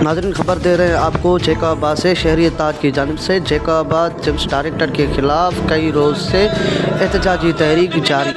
नाज़रीन, खबर दे रहे हैं आपको जैकबाबाद से। शहरी-ए-ताज की जानिब से जैकबाबाद जिम्स डायरेक्टर के खिलाफ कई रोज़ से एहतजाजी तहरीक जारी।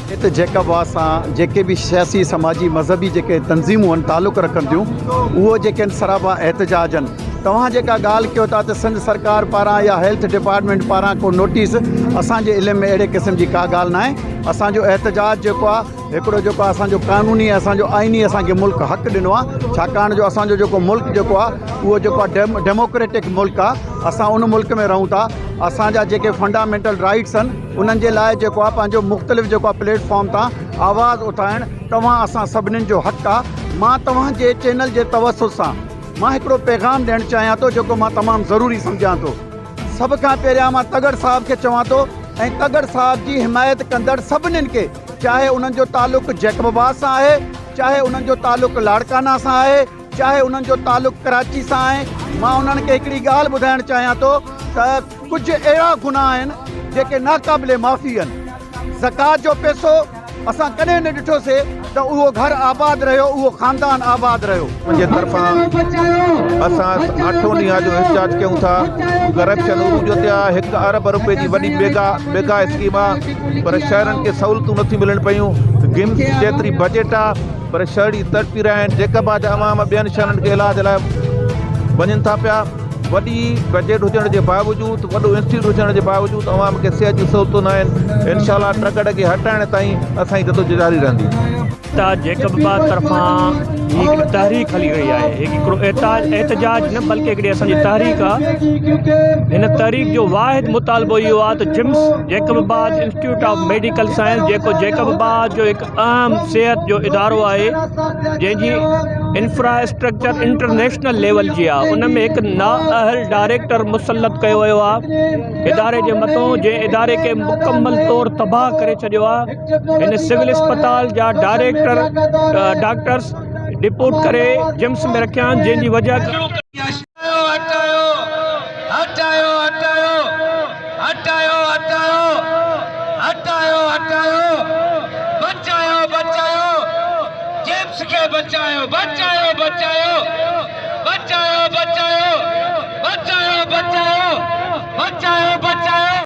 हिते जैकबाबाद सां जेके भी सियासी समाजी मज़हबी जेके तंज़ीमूं आहिनि तालुक़ रखंदियूं, उहो जेके आहिनि सराबा एहतजाज आहिनि। तव्हां जेका ॻाल्हि कयो था त सिंध सरकार पारां या हेल्थ डिपार्टमेंट पारां को नोटिस, असांजे इल्म में अहिड़े क़िस्म जी का ॻाल्हि न आहे। असांजो एहतजाज जेको आहे हिकिड़ो जेको असांजो क़ानूनी असांजो आइनी असांखे मुल्क हक़ ॾिनो आहे, छाकाणि जो असांजो जेको मुल्क जेको आहे उहो जेको आहे डेमोक्रेटिक मुल्क आहे। असां उन मुल्क में रहूं था। असांजा जेके फंडामेंटल राइट्स आहिनि उन्हनि जे लाइ जेको आहे पंहिंजो मुख़्तलिफ़ जेको आहे प्लेटफॉर्म तां आवाज़ु उठाइणु तव्हां असां सभिनीनि जो हक़ु आहे। मां तव्हांजे चैनल जे तवसुस सां मां हिकिड़ो पैगाम ॾियणु चाहियां थो जेको मां तमामु ज़रूरी सम्झां थो। सभ खां पहिरियां मां तगड़ साहब खे चवां थो ऐं तगड़ साहब जी हिमायत कंदड़ सभिनीनि खे, चाहे उन्हनि जो तालुक़ु जैकबाबाद सां आहे, चाहे उन्हनि जो तालुक़ु लाड़काना सां आहे, चाहे उन्हनि जो तालुक़ु कराची सां आहे, मां उन्हनि खे हिकिड़ी ॻाल्हि ॿुधाइणु चाहियां थो त कुझु अहिड़ा गुनाह आहिनि जेके नाक़ाबिले माफ़ी आहिनि। ज़कात जो पैसो असां कॾहिं न ॾिठोसीं त उहो घर आबाद रहियो, उहो ख़ानदान आबाद रहियो। मुंहिंजे तरफ़ां असां 8 ॾींहं जो एहतजाज कयूं था। करप्शन उरूज ते आहे। 1 अरब रुपए जी वॾी मेगा स्कीम आहे, पर शहरनि खे सहूलियतूं नथियूं मिलनि पियूं। गिम्स जेतिरी बजट आहे पर शहरी तड़पी रहिया आहिनि। जैकबाबाद जा अवाम ॿियनि शहरनि खे इलाज लाइ वञनि था पिया। वॾी बजट हुजण जे बावजूदि, वॾो इंस्टीट्यूट हुजण जे बावजूदि अवाम खे सिहत जी सहूलियतूं न आहिनि। इनशाला ट्रकड़ खे हटाइण ताईं असांजी जदोजहद जारी रहंदी। जैकबाबाद तरफ़ां हिकिड़ी तहरीक हली रही आहे। हिकिड़ो एहतजाज न बल्कि हिकिड़ी असांजी तहरीक आहे। हिन तहरीक जो वाहिद मुतालबो इहो आहे त JIMS Jacobabad institute of medical science जेको जैकबाबाद जो हिकु अहम सिहत जो इदारो आहे, जंहिंजी इंफ्रास्ट्रक्चर इंटरनेशनल लेवल जी आहे, उन में हिकु नाअहल डायरेक्टर मुसलत कयो वियो आहे इदारे जे मथां, जंहिं इदारे खे मुकमल तौरु तबाह करे छॾियो आहे। हिन सिविल अस्पताल जा डायरेक्टर डॉक्टर्स डिपोर्ट करे जिम्स में रखिया आहिनि, जंहिंजी वजह बचाओ